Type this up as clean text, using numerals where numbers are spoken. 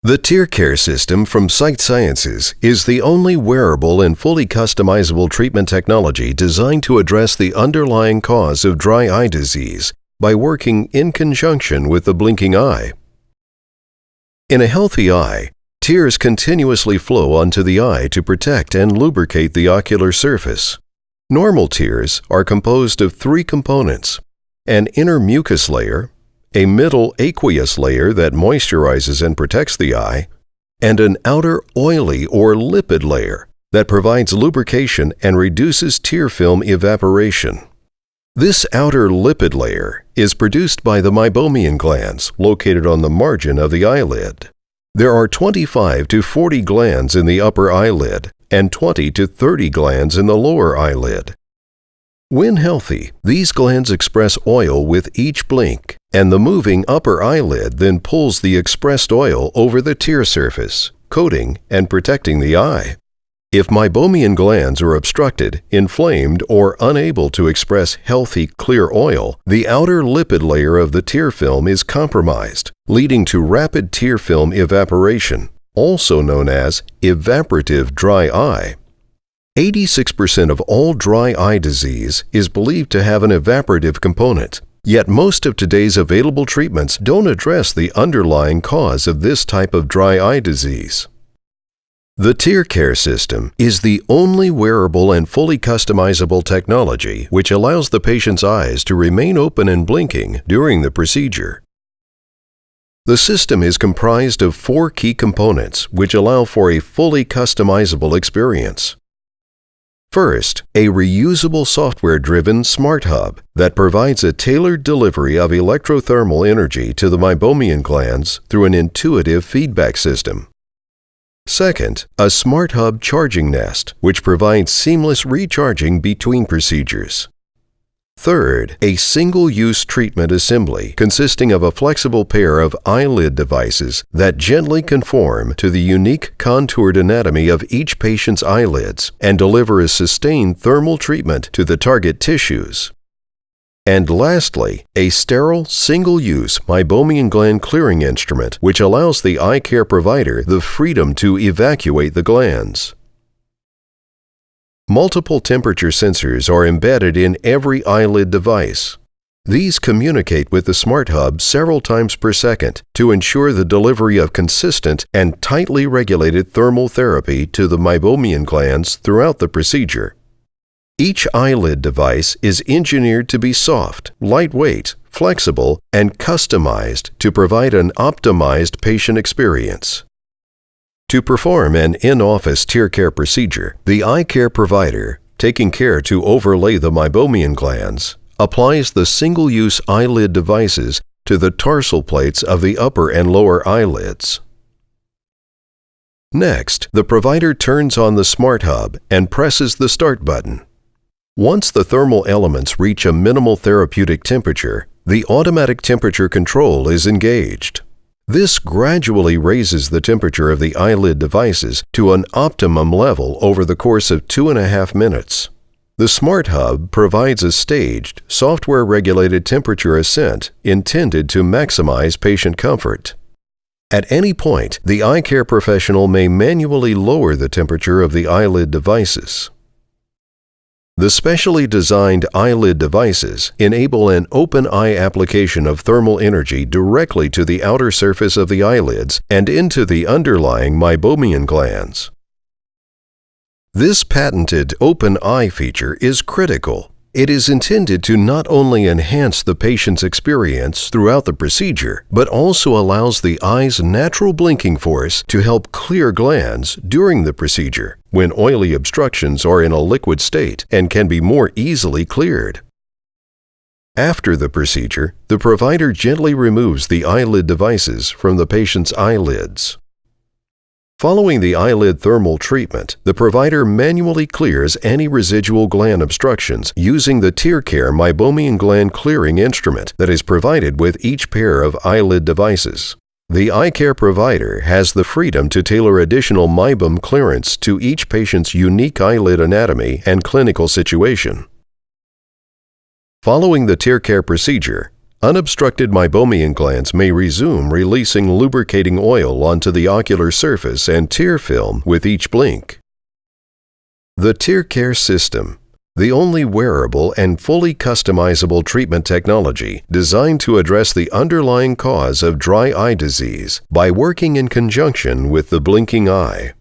The TearCare system from Sight Sciences is the only wearable and fully customizable treatment technology designed to address the underlying cause of dry eye disease by working in conjunction with the blinking eye. In a healthy eye, tears continuously flow onto the eye to protect and lubricate the ocular surface. Normal tears are composed of three components: an inner mucus layer, a middle aqueous layer that moisturizes and protects the eye, and an outer oily or lipid layer that provides lubrication and reduces tear film evaporation. This outer lipid layer is produced by the meibomian glands located on the margin of the eyelid. There are 25 to 40 glands in the upper eyelid and 20 to 30 glands in the lower eyelid. When healthy, these glands express oil with each blink, and the moving upper eyelid then pulls the expressed oil over the tear surface, coating and protecting the eye. If meibomian glands are obstructed, inflamed, or unable to express healthy, clear oil, the outer lipid layer of the tear film is compromised, leading to rapid tear film evaporation, also known as evaporative dry eye. 86% of all dry eye disease is believed to have an evaporative component, yet most of today's available treatments don't address the underlying cause of this type of dry eye disease. The TearCare system is the only wearable and fully customizable technology which allows the patient's eyes to remain open and blinking during the procedure. The system is comprised of 4 key components which allow for a fully customizable experience. First, a reusable software-driven smart hub that provides a tailored delivery of electrothermal energy to the meibomian glands through an intuitive feedback system. Second, a smart hub charging nest, which provides seamless recharging between procedures. Third, a single-use treatment assembly consisting of a flexible pair of iLid devices that gently conform to the unique contoured anatomy of each patient's eyelids and deliver a sustained thermal treatment to the target tissues. And lastly, a sterile, single-use meibomian gland clearing instrument which allows the eye care provider the freedom to evacuate the glands. Multiple temperature sensors are embedded in every eyelid device. These communicate with the smart hub several times per second to ensure the delivery of consistent and tightly regulated thermal therapy to the meibomian glands throughout the procedure. Each eyelid device is engineered to be soft, lightweight, flexible, and customized to provide an optimized patient experience. To perform an in-office TearCare procedure, the eye care provider, taking care to overlay the meibomian glands, applies the single-use eyelid devices to the tarsal plates of the upper and lower eyelids. Next, the provider turns on the smart hub and presses the start button. Once the thermal elements reach a minimal therapeutic temperature, the automatic temperature control is engaged. This gradually raises the temperature of the eyelid devices to an optimum level over the course of 2.5 minutes. The Smart Hub provides a staged, software-regulated temperature ascent intended to maximize patient comfort. At any point, the eye care professional may manually lower the temperature of the eyelid devices. The specially designed eyelid devices enable an open-eye application of thermal energy directly to the outer surface of the eyelids and into the underlying meibomian glands. This patented open-eye feature is critical. It is intended to not only enhance the patient's experience throughout the procedure, but also allows the eye's natural blinking force to help clear glands during the procedure, when oily obstructions are in a liquid state and can be more easily cleared. After the procedure, the provider gently removes the eyelid devices from the patient's eyelids. Following the eyelid thermal treatment, the provider manually clears any residual gland obstructions using the TearCare meibomian gland clearing instrument that is provided with each pair of eyelid devices. The eye care provider has the freedom to tailor additional meibum clearance to each patient's unique eyelid anatomy and clinical situation. Following the TearCare procedure, Unobstructed meibomian glands may resume releasing lubricating oil onto the ocular surface and tear film with each blink. The TearCare system, the only wearable and fully customizable treatment technology designed to address the underlying cause of dry eye disease by working in conjunction with the blinking eye.